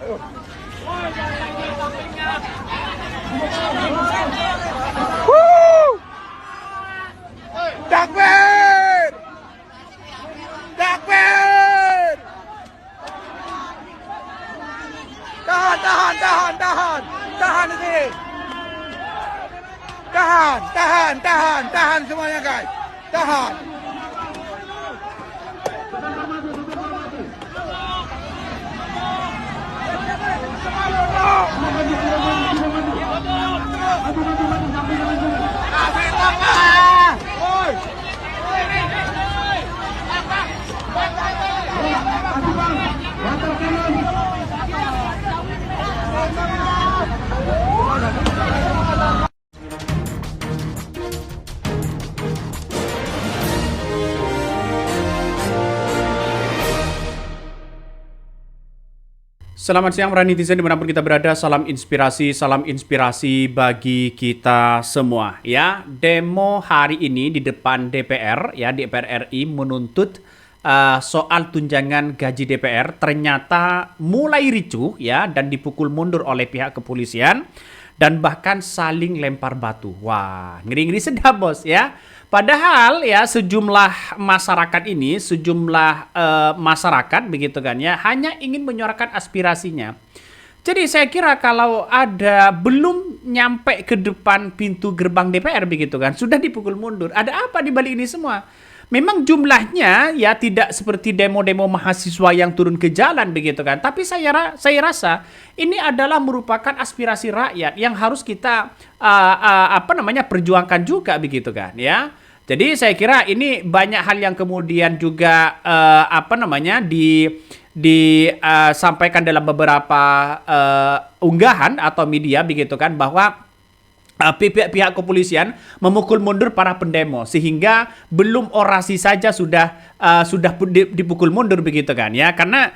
Woo! Takbir! Takbir! Tahan ini. Tahan semuanya guys. Tahan. Selamat siang para netizen dimanapun kita berada, salam inspirasi bagi kita semua ya. Demo hari ini di depan DPR ya, DPR RI menuntut soal tunjangan gaji DPR ternyata mulai ricuh ya dan dipukul mundur oleh pihak kepolisian dan bahkan saling lempar batu. Wah, ngeri-ngeri sedap bos ya. Padahal ya sejumlah masyarakat begitu kan ya hanya ingin menyuarakan aspirasinya. Jadi saya kira kalau ada belum nyampe ke depan pintu gerbang DPR begitu kan sudah dipukul mundur. Ada apa di balik ini semua? Memang jumlahnya ya tidak seperti demo-demo mahasiswa yang turun ke jalan begitu kan. Tapi saya rasa ini adalah merupakan aspirasi rakyat yang harus kita perjuangkan juga begitu kan ya. Jadi saya kira ini banyak hal yang kemudian juga disampaikan dalam beberapa unggahan atau media begitu kan bahwa pihak kepolisian memukul mundur para pendemo sehingga belum orasi saja sudah dipukul mundur begitu kan ya, karena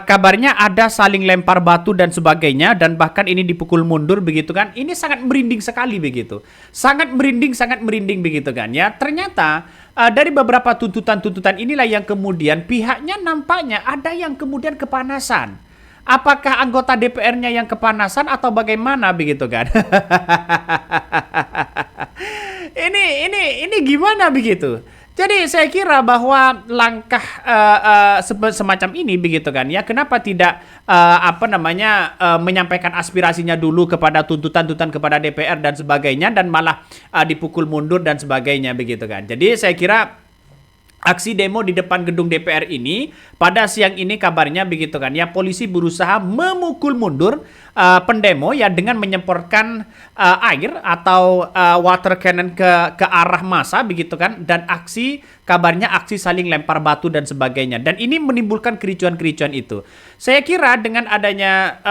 kabarnya ada saling lempar batu dan sebagainya dan bahkan ini dipukul mundur begitu kan. Ini sangat merinding sekali begitu, sangat merinding begitu kan ya. Ternyata dari beberapa tuntutan inilah yang kemudian pihaknya nampaknya ada yang kemudian kepanasan. Apakah anggota DPR-nya yang kepanasan atau bagaimana begitu kan? Ini gimana begitu? Jadi saya kira bahwa langkah semacam ini begitu kan ya, kenapa tidak menyampaikan aspirasinya dulu kepada tuntutan kepada DPR dan sebagainya dan malah dipukul mundur dan sebagainya begitu kan. Jadi saya kira aksi demo di depan gedung DPR ini pada siang ini kabarnya begitu kan ya, polisi berusaha memukul mundur pendemo ya dengan menyemprotkan air atau water cannon ke arah massa begitu kan, dan kabarnya aksi saling lempar batu dan sebagainya, dan ini menimbulkan kericuan itu. Saya kira dengan adanya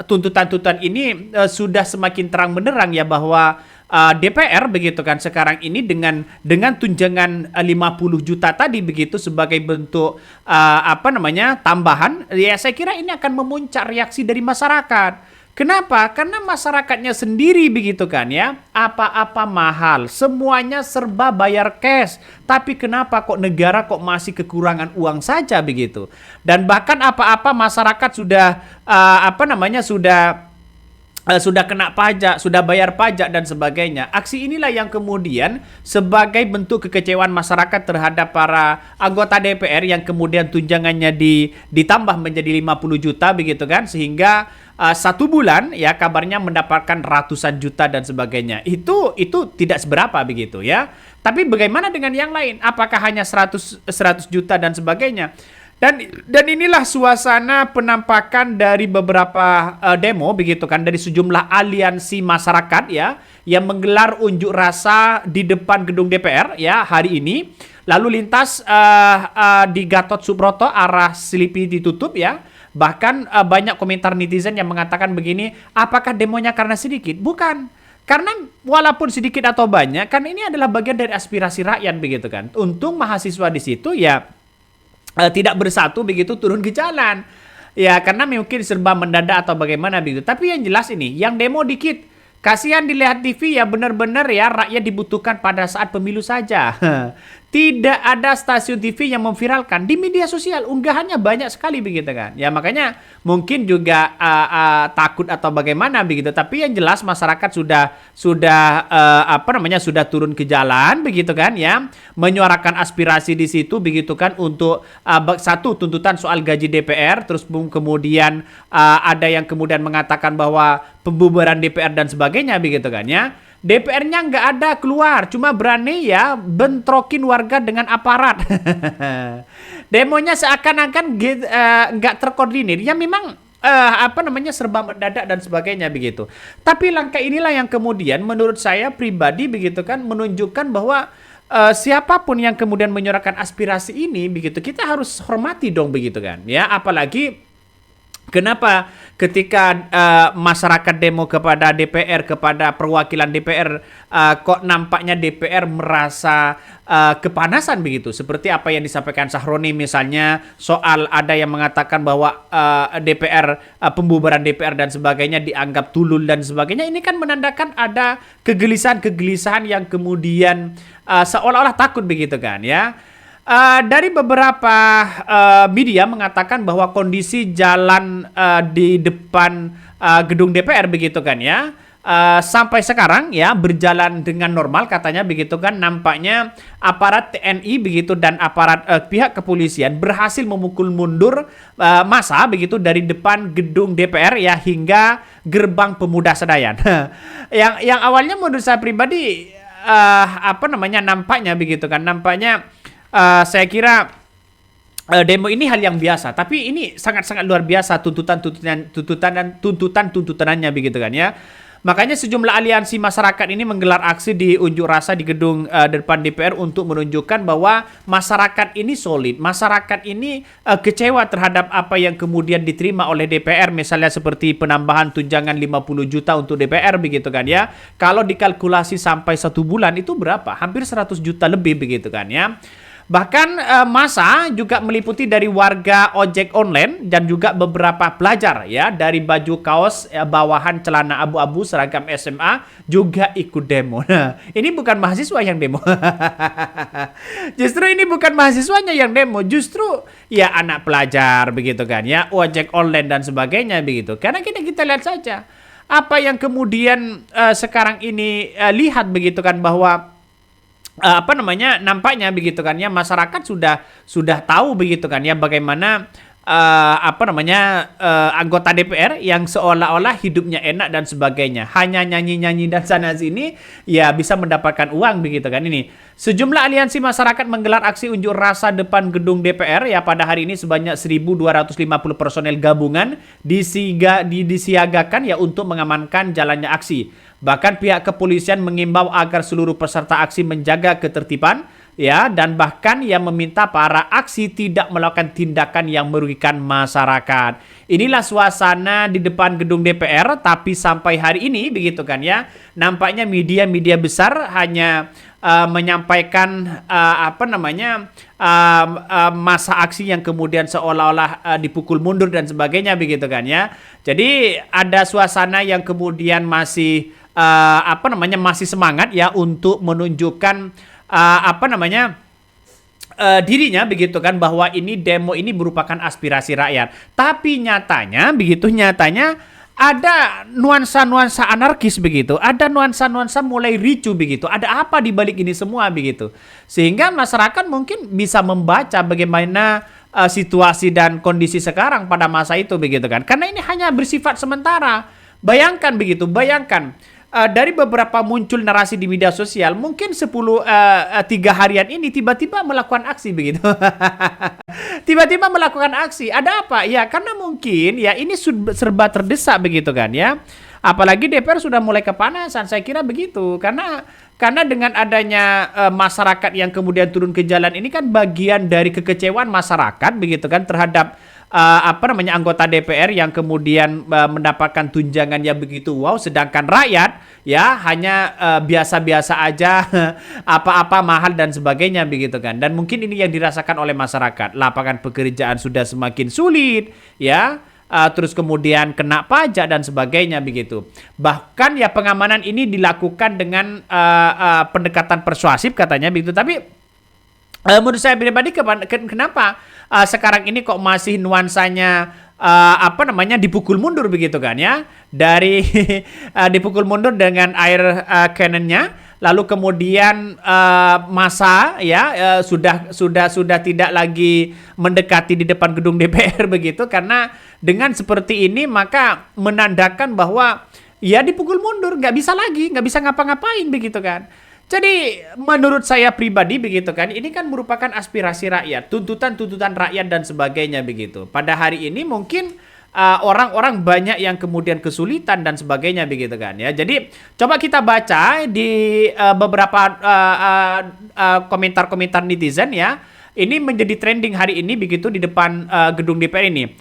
tuntutan ini sudah semakin terang benderang ya bahwa DPR begitu kan sekarang ini dengan tunjangan 50 juta tadi begitu sebagai bentuk tambahan ya, saya kira ini akan memuncak reaksi dari masyarakat. Kenapa? Karena masyarakatnya sendiri begitu kan ya, apa-apa mahal, semuanya serba bayar cash. Tapi kenapa kok negara kok masih kekurangan uang saja begitu? Dan bahkan apa-apa masyarakat sudah kena pajak, sudah bayar pajak dan sebagainya. Aksi inilah yang kemudian sebagai bentuk kekecewaan masyarakat terhadap para anggota DPR yang kemudian tunjangannya ditambah menjadi 50 juta begitu kan, sehingga 1 bulan ya kabarnya mendapatkan ratusan juta dan sebagainya. Itu tidak seberapa begitu ya. Tapi bagaimana dengan yang lain? Apakah hanya 100 juta dan sebagainya? Dan inilah suasana penampakan dari beberapa demo begitu kan, dari sejumlah aliansi masyarakat ya yang menggelar unjuk rasa di depan gedung DPR ya hari ini. Lalu lintas di Gatot Subroto arah Selipi ditutup ya. Bahkan banyak komentar netizen yang mengatakan begini, apakah demonya karena sedikit? Bukan. Karena walaupun sedikit atau banyak, kan ini adalah bagian dari aspirasi rakyat begitu kan. Untung mahasiswa di situ ya tidak bersatu begitu turun ke jalan ya, karena mungkin serba mendadak atau bagaimana begitu. Tapi yang jelas ini yang demo dikit, kasihan dilihat TV ya, benar-benar ya rakyat dibutuhkan pada saat pemilu saja. tidak ada stasiun TV yang memviralkan di media sosial, unggahannya banyak sekali begitu kan. Ya makanya mungkin juga takut atau bagaimana begitu. Tapi yang jelas masyarakat sudah turun ke jalan begitu kan ya, menyuarakan aspirasi di situ begitu kan untuk satu tuntutan soal gaji DPR, terus kemudian ada yang kemudian mengatakan bahwa pembubaran DPR dan sebagainya begitu kan ya. DPR-nya nggak ada keluar, cuma berani ya bentrokin warga dengan aparat. Demonya seakan-akan nggak terkoordinir. Ya memang serba mendadak dan sebagainya begitu. Tapi langkah inilah yang kemudian menurut saya pribadi begitu kan menunjukkan bahwa siapapun yang kemudian menyuarakan aspirasi ini begitu kita harus hormati dong begitu kan. Ya apalagi kenapa ketika masyarakat demo kepada DPR, kepada perwakilan DPR, kok nampaknya DPR merasa kepanasan begitu? Seperti apa yang disampaikan Sahroni misalnya, soal ada yang mengatakan bahwa DPR, pembubaran DPR dan sebagainya dianggap tulul dan sebagainya. Ini kan menandakan ada kegelisahan-kegelisahan yang kemudian seolah-olah takut begitu kan ya. Dari beberapa media mengatakan bahwa kondisi jalan di depan gedung DPR begitu kan ya, sampai sekarang ya berjalan dengan normal katanya begitu kan. Nampaknya aparat TNI begitu dan aparat pihak kepolisian berhasil memukul mundur massa begitu dari depan gedung DPR ya hingga gerbang Pemuda Senayan. yang awalnya menurut saya pribadi nampaknya begitu kan, nampaknya saya kira demo ini hal yang biasa, tapi ini sangat-sangat luar biasa tuntutannya begitu kan ya. Makanya sejumlah aliansi masyarakat ini menggelar aksi di unjuk rasa di gedung depan DPR untuk menunjukkan bahwa masyarakat ini solid, masyarakat ini kecewa terhadap apa yang kemudian diterima oleh DPR, misalnya seperti penambahan tunjangan 50 juta untuk DPR begitu kan ya. Kalau dikalkulasi sampai 1 bulan itu berapa? Hampir 100 juta lebih begitu kan ya. Bahkan massa juga meliputi dari warga ojek online dan juga beberapa pelajar ya, dari baju kaos bawahan celana abu-abu seragam SMA juga ikut demo. Nah, ini bukan mahasiswa yang demo. Justru ini bukan mahasiswanya yang demo, justru ya anak pelajar begitu kan ya, ojek online dan sebagainya begitu. Karena kita lihat saja apa yang kemudian sekarang ini lihat begitu kan, bahwa nampaknya begitu kan ya, masyarakat sudah tahu begitu kan ya bagaimana anggota DPR yang seolah-olah hidupnya enak dan sebagainya, hanya nyanyi-nyanyi dan sana sini ya bisa mendapatkan uang begitu kan. Ini sejumlah aliansi masyarakat menggelar aksi unjuk rasa depan gedung DPR ya pada hari ini. Sebanyak 1.250 personel gabungan disiagakan ya untuk mengamankan jalannya aksi. Bahkan pihak kepolisian mengimbau agar seluruh peserta aksi menjaga ketertiban ya, dan bahkan yang meminta para aksi tidak melakukan tindakan yang merugikan masyarakat. Inilah suasana di depan gedung DPR, tapi sampai hari ini begitu kan ya, nampaknya media-media besar hanya menyampaikan masa aksi yang kemudian seolah-olah dipukul mundur dan sebagainya begitu kan ya. Jadi ada suasana yang kemudian masih masih semangat ya untuk menunjukkan dirinya begitu kan, bahwa ini demo ini merupakan aspirasi rakyat. Tapi nyatanya ada nuansa-nuansa anarkis begitu, ada nuansa-nuansa mulai ricu begitu. Ada apa di balik ini semua begitu, sehingga masyarakat mungkin bisa membaca bagaimana situasi dan kondisi sekarang pada masa itu begitu kan. Karena ini hanya bersifat sementara. Bayangkan dari beberapa muncul narasi di media sosial, mungkin 3 harian ini tiba-tiba melakukan aksi begitu. Tiba-tiba melakukan aksi. Ada apa? Ya karena mungkin ya ini serba terdesak begitu kan ya. Apalagi DPR sudah mulai kepanasan, saya kira begitu. Karena dengan adanya masyarakat yang kemudian turun ke jalan ini kan bagian dari kekecewaan masyarakat begitu kan terhadap anggota DPR yang kemudian mendapatkan tunjangan yang begitu wow, sedangkan rakyat ya hanya biasa-biasa aja, apa-apa mahal dan sebagainya begitu kan. Dan mungkin ini yang dirasakan oleh masyarakat. Lapangan pekerjaan sudah semakin sulit ya. Terus kemudian kena pajak dan sebagainya begitu. Bahkan ya pengamanan ini dilakukan dengan pendekatan persuasif katanya begitu. Tapi Menurut saya pribadi kenapa sekarang ini kok masih nuansanya dipukul mundur begitu kan ya, dari dipukul mundur dengan air cannonnya, lalu kemudian masa ya sudah tidak lagi mendekati di depan gedung DPR begitu, karena dengan seperti ini maka menandakan bahwa ya dipukul mundur, nggak bisa ngapa-ngapain begitu kan. Jadi menurut saya pribadi begitu kan, ini kan merupakan aspirasi rakyat, tuntutan-tuntutan rakyat dan sebagainya begitu. Pada hari ini mungkin orang-orang banyak yang kemudian kesulitan dan sebagainya begitu kan ya. Jadi coba kita baca di beberapa komentar-komentar netizen ya. Ini menjadi trending hari ini begitu di depan gedung DPR ini.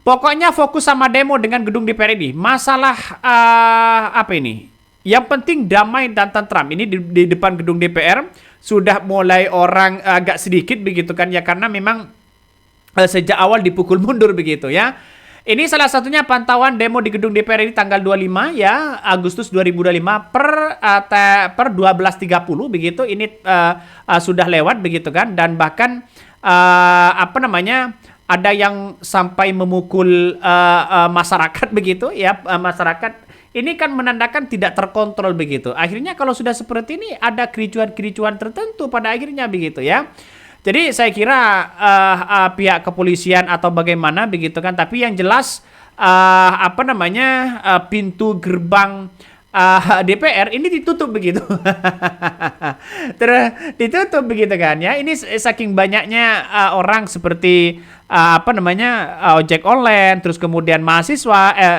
Pokoknya fokus sama demo dengan gedung DPR ini. Masalah apa ini? Yang penting damai dan tentram. Ini di depan gedung DPR sudah mulai orang agak sedikit begitu kan ya, karena memang sejak awal dipukul mundur begitu ya. Ini salah satunya pantauan demo di gedung DPR ini tanggal 25 ya Agustus 2025 per 12.30 begitu. Ini sudah lewat begitu kan, dan bahkan ada yang sampai memukul masyarakat begitu ya, masyarakat. Ini kan menandakan tidak terkontrol begitu. Akhirnya kalau sudah seperti ini ada kericuan-kericuan tertentu pada akhirnya begitu ya. Jadi saya kira pihak kepolisian atau bagaimana begitu kan. Tapi yang jelas pintu gerbang DPR ini ditutup begitu. Ditutup begitu kan ya. Ini saking banyaknya orang seperti ojek online, terus kemudian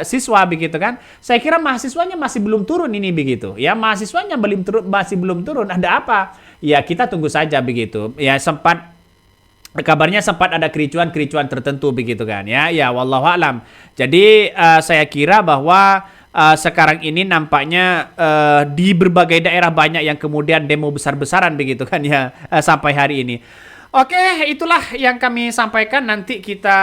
siswa begitu kan. Saya kira mahasiswanya masih belum turun ini begitu. Ya, mahasiswanya masih belum turun. Ada apa? Ya, kita tunggu saja begitu. Ya, kabarnya sempat ada kericuan-kericuan tertentu begitu kan ya. Ya, wallahu alam. Jadi saya kira bahwa sekarang ini nampaknya di berbagai daerah banyak yang kemudian demo besar-besaran begitu kan ya, sampai hari ini. Oke, itulah yang kami sampaikan. Nanti kita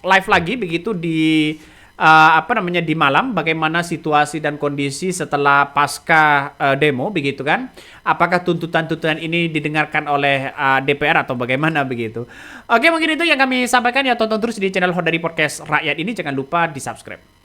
live lagi begitu di di malam, bagaimana situasi dan kondisi setelah pasca demo begitu kan. Apakah tuntutan-tuntutan ini didengarkan oleh DPR atau bagaimana begitu. Oke, mungkin itu yang kami sampaikan ya. Tonton terus di channel Hodari Podcast Rakyat ini, jangan lupa di-subscribe.